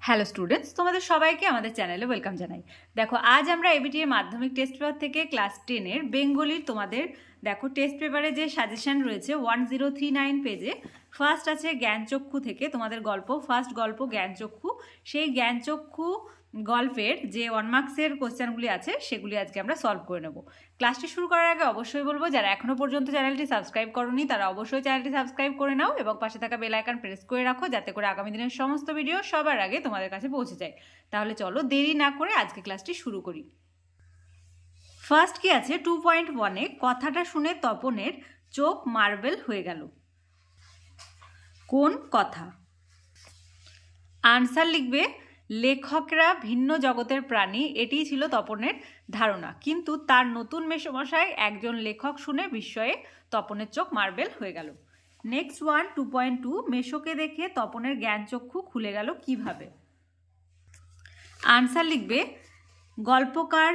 Hello students, তোমাদের সবাইকে আমাদের চ্যানেলে ওয়েলকাম জানাই। দেখো, আজ আমরা এবিটিএ মাধ্যমিক টেস্ট পেপার থেকে ক্লাস 10-এর বেঙ্গলির তোমাদের দেখো টেস্ট পেপারে যে সাজেশন রয়েছে 1039 পেজে ফার্স্ট আছে জ্ঞানচক্ষু থেকে তোমাদের গল্প, ফার্স্ট গল্প জ্ঞানচক্ষু। সেই জ্ঞানচক্ষু গল্পের যে 1 মার্কসের কোশ্চেনগুলি আছে সেগুলি আজকে আমরা সলভ করে নেব। ক্লাসটি শুরু করার আগে অবশ্যই বলবো, যারা এখনও পর্যন্ত চ্যানেলটি সাবস্ক্রাইব করোনি তারা অবশ্যই চ্যানেলটি সাবস্ক্রাইব করে নাও এবং পাশে থাকা বেল আইকন প্রেস করে রাখো, যাতে করে আগামী দিনের সমস্ত ভিডিও সবার আগে তোমাদের কাছে পৌঁছে যায়। তাহলে চলো দেরি না করে আজকে ক্লাসটি শুরু করি। ফার্স্ট কি আছে 2.1-এ কথাটা শুনে তপনের চোখ মার্বেল হয়ে গেল। কোন কথা? আনসার লিখবে লেখকরা ভিন্ন জগতের প্রাণী, এটিই ছিল তপনের ধারণা, কিন্তু তার নতুন মেসোমশাই একজন লেখক শুনে বিস্ময়ে তপনের চোখ মার্বেল হয়ে গেল। নেক্সট 2.2 মেসোকে দেখে তপনের জ্ঞানচক্ষু খুলে গেল কিভাবে? আনসার লিখবে গল্পকার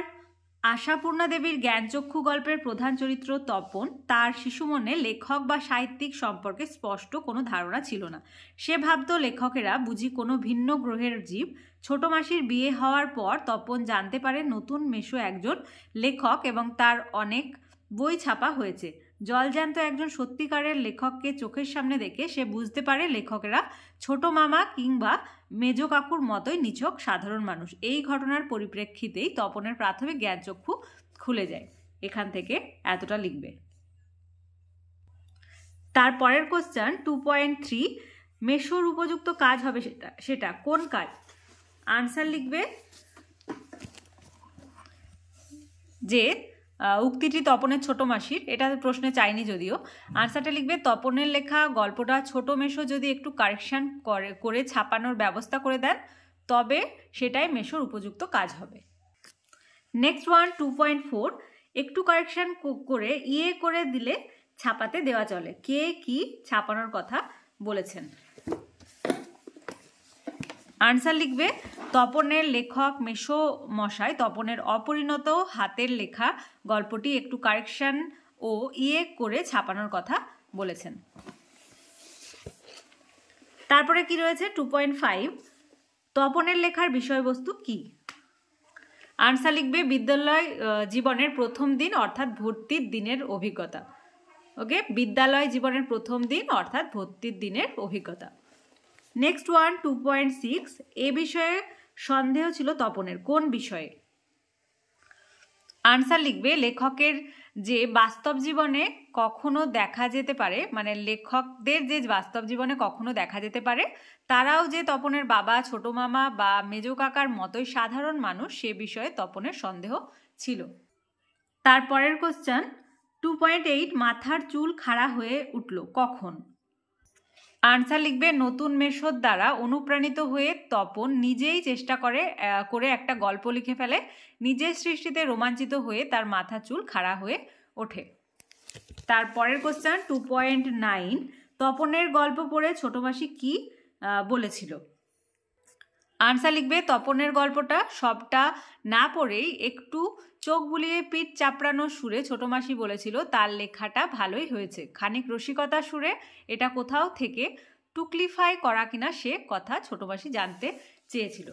আশাপূর্ণা দেবীর জ্ঞানচক্ষু গল্পের প্রধান চরিত্র তপন, তার শিশু মনে লেখক বা সাহিত্যিক সম্পর্কে স্পষ্ট কোনো ধারণা ছিল না। সে ভাবত লেখকেরা বুঝি কোনো ভিন্ন গ্রহের জীব। ছোট মাসির বিয়ে হওয়ার পর তপন জানতে পারে নতুন মেসো একজন লেখক এবং তার অনেক বই ছাপা হয়েছে। জলজ্যান্ত একজন সত্যিকারের লেখককে চোখের সামনে দেখে সে বুঝতে পারে লেখকেরা ছোট মামা কিংবা মেজো কাকুর মতোই নিছক সাধারণ মানুষ। এই ঘটনার পরিপ্রেক্ষিতেই তপনের প্রাথমিক জ্ঞানচক্ষু খুলে যায়। এখান থেকে এতটা লিখবে। তারপরের কোশ্চেন 2.3 মেসোর উপযুক্ত কাজ হবে সেটা কোন কাজ? আনসার লিখবে যে উক্তিটি তপনের ছোট মাসির, এটা প্রশ্নে চাইনি যদিও। আনসারটা লিখবে তপনের লেখা গল্পটা ছোট মেসো যদি একটু কারেকশান করে ছাপানোর ব্যবস্থা করে দেন তবে সেটাই মেসোর উপযুক্ত কাজ হবে। নেক্সট 2.4 একটু কারেকশান করে করে দিলে ছাপাতে দেওয়া চলে। কে কি ছাপানোর কথা বলেছেন? আনসার লিখবে তপনের লেখক মেসো মশাই তপনের অপরিণত হাতের লেখা গল্পটি একটু কারেকশন ও করে ছাপানোর কথা বলেছেন। তারপরে কি রয়েছে 2.5 তপনের লেখার বিষয়বস্তু কি? আনসার লিখবে বিদ্যালয় জীবনের প্রথম দিন অর্থাৎ ভর্তির দিনের অভিজ্ঞতা। ওকে, বিদ্যালয় জীবনের প্রথম দিন অর্থাৎ ভর্তির দিনের অভিজ্ঞতা। নেক্সট 2.6 এ বিষয়ে সন্দেহ ছিল তপনের, কোন বিষয়ে? আনসার লিখবে লেখকের যে বাস্তব জীবনে কখনো দেখা যেতে পারে, মানে লেখকদের যে বাস্তব জীবনে কখনো দেখা যেতে পারে তারাও যে তপনের বাবা, ছোট মামা বা মেজো কাকার মতোই সাধারণ মানুষ, সে বিষয়ে তপনের সন্দেহ ছিল। তারপরের কোশ্চেন 2.8 মাথার চুল খাড়া হয়ে উঠল কখন? আনসার লিখবে নতুন মেসোর দ্বারা অনুপ্রাণিত হয়ে তপন নিজেই চেষ্টা করে একটা গল্প লিখে ফেলে। নিজের সৃষ্টিতে রোমাঞ্চিত হয়ে তার মাথা চুল খাড়া হয়ে ওঠে। তারপরের কোশ্চেন 2.9 তপনের গল্প পড়ে ছোট মাসি কি বলেছিল? আনসার লিখবে তপনের গল্পটা সবটা না পড়েই একটু চোখ বুলিয়ে পিঠ চাপড়ানো সুরে ছোট মাসি বলেছিল তার লেখাটা ভালোই হয়েছে। খানিক রসিকতার সুরে এটা কোথাও থেকে টুকলিফাই করা কিনা সে কথা ছোট মাসি জানতে চেয়েছিল।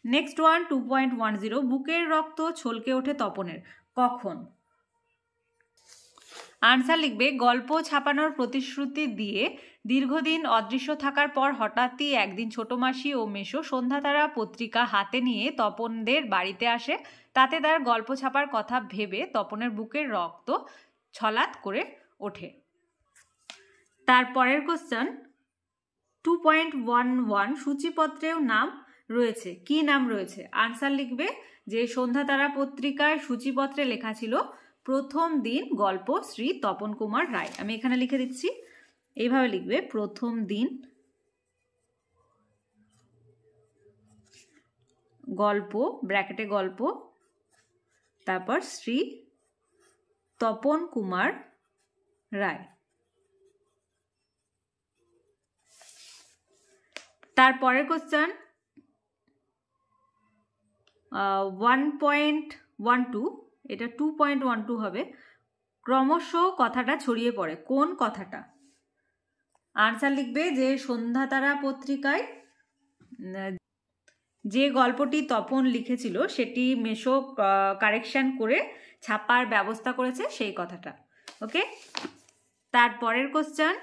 নেক্সট 2.10 বুকের রক্ত ছলকে ওঠে তপনের কখন? আনসার লিখবে গল্প ছাপানোর প্রতিশ্রুতি দিয়ে দীর্ঘদিন অদৃশ্য থাকার পর হঠাৎই একদিন ছোট মাসি ও মেসো সন্ধ্যাতারা পত্রিকা হাতে নিয়ে তপনদের বাড়িতে আসে। তাতে তার গল্প ছাপার কথা ভেবে তপনের বুকের রক্ত ছলাৎ করে ওঠে। তারপরের কোশ্চেন 2.11 সূচিপত্রেও নাম রয়েছে, কি নাম রয়েছে? আনসার লিখবে যে সন্ধ্যাতারা পত্রিকায় সূচিপত্রে লেখা ছিল প্রথম দিন গল্প শ্রী তপন কুমার রায়। আমি এখানে লিখে দিচ্ছি, এইভাবে লিখবে প্রথম দিন গল্প ব্র্যাকেটে গল্প তারপর শ্রী তপন কুমার রায়। তারপরের কোশ্চেন 1.12 এটা 2.12 হবে ক্রমশ কথাটা ছড়িয়ে পড়ে, কোন কথাটা? আনসার লিখবে যে সন্ধ্যাতারা পত্রিকায় যে গল্পটি তপন লিখেছিল সেটি মেশো কারেকশন করে ছাপার ব্যবস্থা করেছে সেই কথাটা। ওকে, তারপরের কোশ্চেন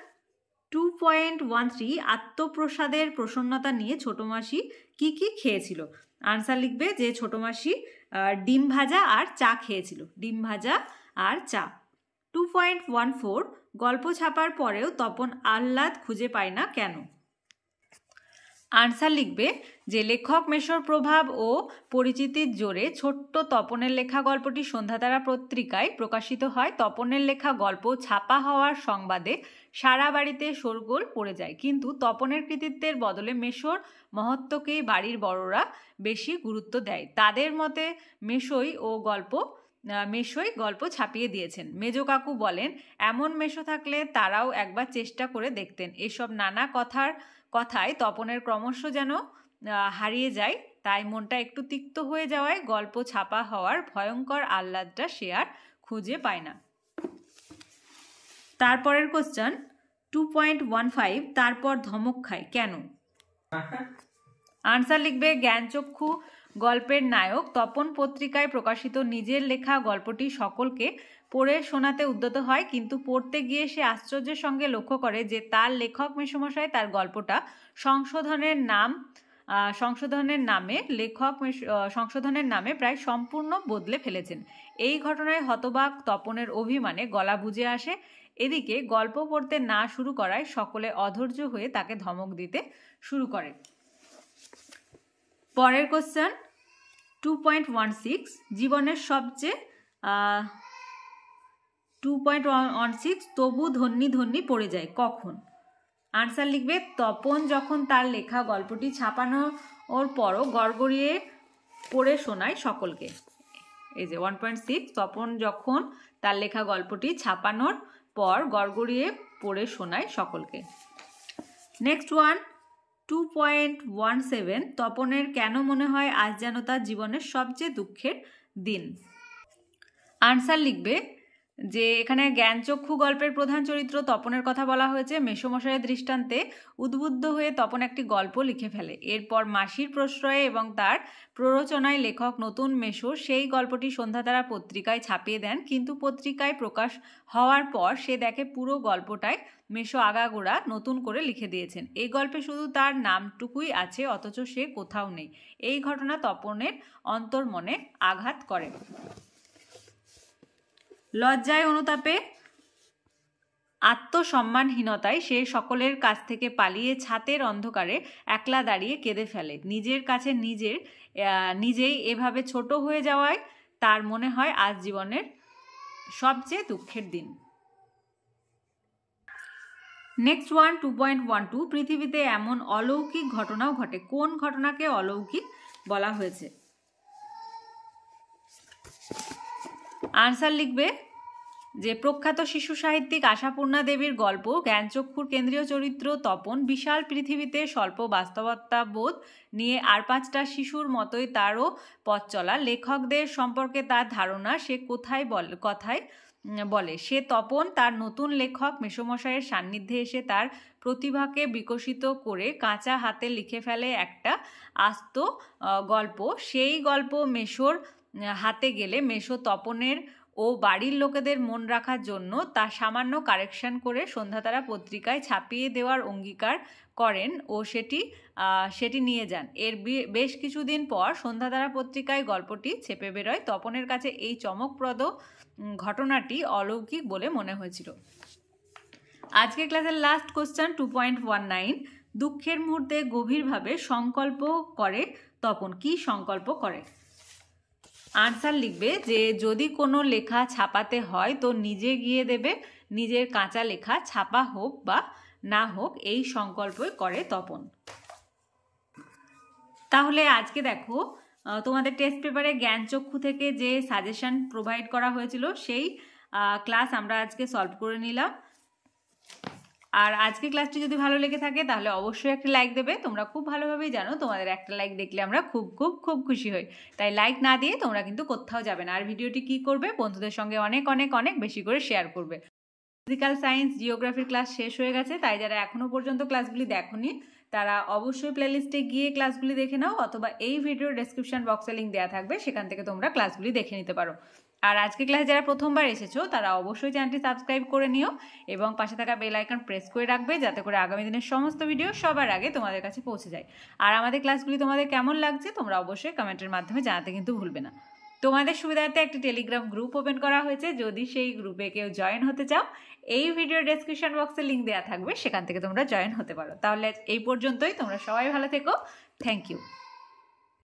2.13 আত্মপ্রসাদের প্রসন্নতা নিয়ে ছোট মাসি কি কি খেয়েছিল। আনসার লিখবে যে ছোট মাসি ডিম ভাজা আর চা খেয়েছিল, ডিম ভাজা আর চা। 2.14 গল্প ছাপার পরেও তপন আহ্লাদ খুঁজে পায় না কেন। আনসার লিখবে যে লেখক মেশোর প্রভাব ও পরিচিতির জোরে ছোট্ট তপনের লেখা গল্পটি সন্ধ্যাতারা পত্রিকায় প্রকাশিত হয়। তপনের লেখা গল্প ছাপা হওয়ার সংবাদে সারা বাড়িতে শোরগোল পড়ে যায়, কিন্তু তপনের কৃতিত্বের বদলে মেশোর মহত্বকেই বাড়ির বড়রা বেশি গুরুত্ব দেয়। তাদের মতে মেশোই গল্প ছাপিয়ে দিয়েছেন। মেজো কাকু বলেন এমন মেশো থাকলে তারাও একবার চেষ্টা করে দেখতেন। এসব নানা কথায় তপনের ক্রমশ যেন হারিয়ে যায়, তাই মনটা একটু তিক্ত হয়ে যাওয়ায় গল্প ছাপা হওয়ার ভয়ঙ্কর আহ্লাদটা সে আর খুঁজে পায় না। তারপরের কোশ্চেন 2.15 তারপর ধমক খায় কেন। আনসার লিখবে জ্ঞানচক্ষু গল্পের নায়ক তপন পত্রিকায় প্রকাশিত নিজের লেখা গল্পটি সকলকে পড়ে শোনাতে উদ্যত হয়, কিন্তু পড়তে গিয়ে সে আশ্চর্যের সঙ্গে লক্ষ্য করে যে তার লেখক মেসোমশাই তার গল্পটা সংশোধনের নামে প্রায় সম্পূর্ণ বদলে ফেলেছেন। এই ঘটনায় হতবাক তপনের অভিমানে গলা বুঝে আসে। এদিকে গল্প পড়তে না শুরু করায় সকলে অধৈর্য হয়ে তাকে ধমক দিতে শুরু করে। পরের কোশ্চেন 2.16 জীবনের সবচেয়ে 2.16 তবু ধন্যি ধন্যি পড়ে যায় কখন। আনসার লিখবে তপন যখন তার লেখা গল্পটি ছাপানোর পরও গড়গড়িয়ে পড়ে শোনায় সকলকে। এই যে 1.6 তপন যখন তার লেখা গল্পটি ছাপানোর পর গড়গড়িয়ে পড়ে শোনায় সকলকে। নেক্সট ওয়ান 2.17 তপনের কেন মনে হয় আজ যেন তার জীবনের সবচেয়ে দুঃখের দিন। আনসার লিখবে যে এখানে জ্ঞানচক্ষু গল্পের প্রধান চরিত্র তপনের কথা বলা হয়েছে। মেসোমশাইয়ের দৃষ্টান্তে উদ্বুদ্ধ হয়ে তপন একটি গল্প লিখে ফেলে। এরপর মাসির প্রশ্রয়ে এবং তার প্ররোচনায় লেখক নতুন মেশো সেই গল্পটি সন্ধ্যাতারা পত্রিকায় ছাপিয়ে দেন, কিন্তু পত্রিকায় প্রকাশ হওয়ার পর সে দেখে পুরো গল্পটায় মেশো আগাগোড়া নতুন করে লিখে দিয়েছেন। এই গল্পে শুধু তার নামটুকুই আছে, অথচ সে কোথাও নেই। এই ঘটনা তপনের অন্তর্মনে আঘাত করে। লজ্জায় অনুতাপে আত্মসম্মানহীনতায় সে সকলের কাছ থেকে পালিয়ে ছাতের অন্ধকারে একলা দাঁড়িয়ে কেঁদে ফেলে। নিজের কাছে নিজেই এভাবে ছোট হয়ে যাওয়ায় তার মনে হয় আজ জীবনের সবচেয়ে দুঃখের দিন। নেক্সট ওয়ান 2.12 পৃথিবীতে এমন অলৌকিক ঘটনাও ঘটে। কোন ঘটনাকে অলৌকিক বলা হয়েছে। আনসার লিখবে যে প্রখ্যাত শিশু সাহিত্যিক আশাপূর্ণা দেবীর গল্প জ্ঞানচক্ষুর কেন্দ্রীয় চরিত্র তপন বিশাল পৃথিবীতে স্বল্প বাস্তবতা বোধ নিয়ে আর 5টা শিশুর মতোই তারও পথ চলা। লেখকদের সম্পর্কে তার ধারণা সে কথায় বলে। সে তপন তার নতুন লেখক মেসোমশাইয়ের সান্নিধ্যে এসে তার প্রতিভাকে বিকশিত করে কাঁচা হাতে লিখে ফেলে একটা আস্ত গল্প। সেই গল্প মেশোর হাতে গেলে মেশো তপনের ও বাড়ির লোকেদের মন রাখার জন্য তা সামান্য কারেকশন করে সন্ধ্যাতারা পত্রিকায় ছাপিয়ে দেওয়ার অঙ্গীকার করেন ও সেটি নিয়ে যান। এর বেশ কিছুদিন পর সন্ধ্যাতারা পত্রিকায় গল্পটি ছেপে বেরোয়। তপনের কাছে এই চমকপ্রদ ঘটনাটি অলৌকিক বলে মনে হয়েছিল। আজকের ক্লাসের লাস্ট কোশ্চেন 2.19 দুঃখের মুহূর্তে গভীরভাবে সংকল্প করে তপন। কি সংকল্প করে। আনসার লিখবে যে যদি কোনো লেখা ছাপাতে হয় তো নিজে গিয়ে দেবে, নিজের কাঁচা লেখা ছাপা হোক বা না হোক এই সংকল্পই করে তপন। তাহলে আজকে দেখো তোমাদের টেস্ট পেপারে জ্ঞানচক্ষু থেকে যে সাজেশন প্রোভাইড করা হয়েছিল সেই ক্লাস আমরা আজকে সলভ করে নিলাম। আর আজকে ক্লাসটি যদি ভালো লেগে থাকে তাহলে অবশ্যই একটা লাইক দেবে। তোমরা খুব ভালোভাবেই জানো তোমাদের একটা লাইক দেখলে আমরা খুব খুব খুব খুশি হই। তাই লাইক না দিয়ে তোমরা কিন্তু কোথাও যাবে না। আর ভিডিওটি কি করবে, বন্ধুদের সঙ্গে অনেক অনেক অনেক বেশি করে শেয়ার করবে। ফিজিক্যাল সায়েন্স জিওগ্রাফির ক্লাস শেষ হয়ে গেছে, তাই যারা এখনো পর্যন্ত ক্লাসগুলি দেখোনি তারা অবশ্যই প্লেলিস্টে গিয়ে ক্লাসগুলি দেখে নাও, অথবা এই ভিডিওর ডেসক্রিপশন বক্সে লিঙ্ক দেওয়া থাকবে, সেখান থেকে তোমরা ক্লাসগুলি দেখে নিতে পারো। আর আজকে ক্লাসে যারা প্রথমবার এসেছো তারা অবশ্যই চ্যানেলটি সাবস্ক্রাইব করে নিও এবং পাশে থাকা বেল আইকন প্রেস করে রাখবে, যাতে করে আগামী দিনের সমস্ত ভিডিও সবার আগে তোমাদের কাছে পৌঁছে যায়। আর আমাদের ক্লাসগুলি তোমাদের কেমন লাগছে তোমরা অবশ্যই কমেন্টের মাধ্যমে জানাতে কিন্তু ভুলবে না। তোমাদের সুবিধার্থে একটা টেলিগ্রাম গ্রুপ ওপেন করা হয়েছে, যদি সেই গ্রুপে কেউ জয়েন হতে চাও এই ভিডিওর ডেসক্রিপশন বক্সে লিঙ্ক দেওয়া থাকবে, সেখান থেকে তোমরা জয়েন হতে পারো। তাহলে এই পর্যন্তই, তোমরা সবাই ভালো থেকো। Thank you.